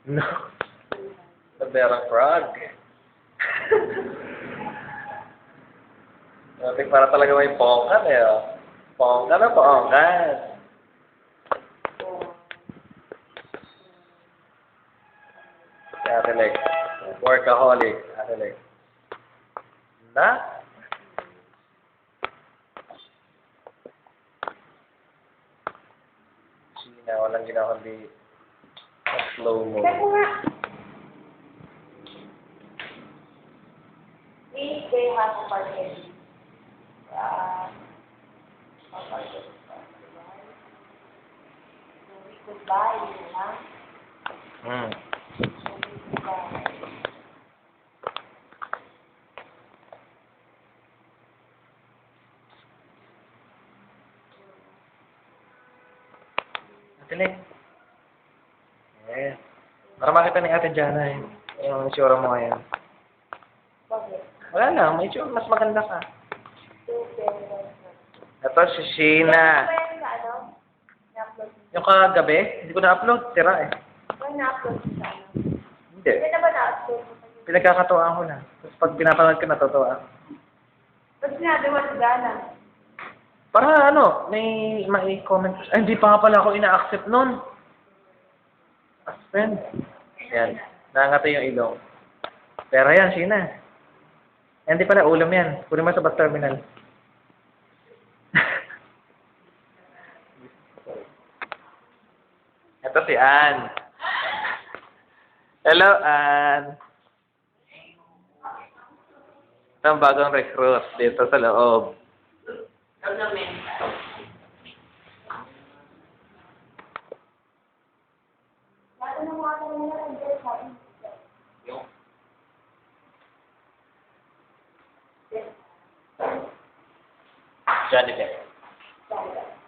No. The Berang Frog. Dati para talaga may pongkan eh. Oh. Pongkan na pongkan. Si Ate Lex. Workaholic. Ate Lex. Na? Sina, walang ginawa kundi slow mo. Teka nga. Please, they have a party. Goodbye, ha? Hmm. Ate Lex. Eh. Para makita ni Ate Jana eh. Yung itsura mo ngayon. Bakit? Wala lang, may itsura. Mas maganda ka. Super. Ito si Sheena. Ano ba yan sa ano? Na-upload mo? Yung kagabi, hindi ko na-upload. Tira eh. Ano na-upload mo sa ano? Hindi. Hindi na ba na-upload mo? Pinagkakatuwaan ko na. Tapos pag pinapanood ko, natutuwa. Ba't sinabi mo si Dana? Para ano, may comment. Ay, hindi pa nga pala ako ina-accept nun. As friend. Yan. Nangatay yung ilong. Pero yan, Sheena. Yan, hindi pala ulam yan. Kunin mo sa bus terminal. Ito si Ann. Hello, Ann. Ito ang bagong recruit dito sa loob. Lalo na mga kanina ang very happy. Johnny Depp. Dahil.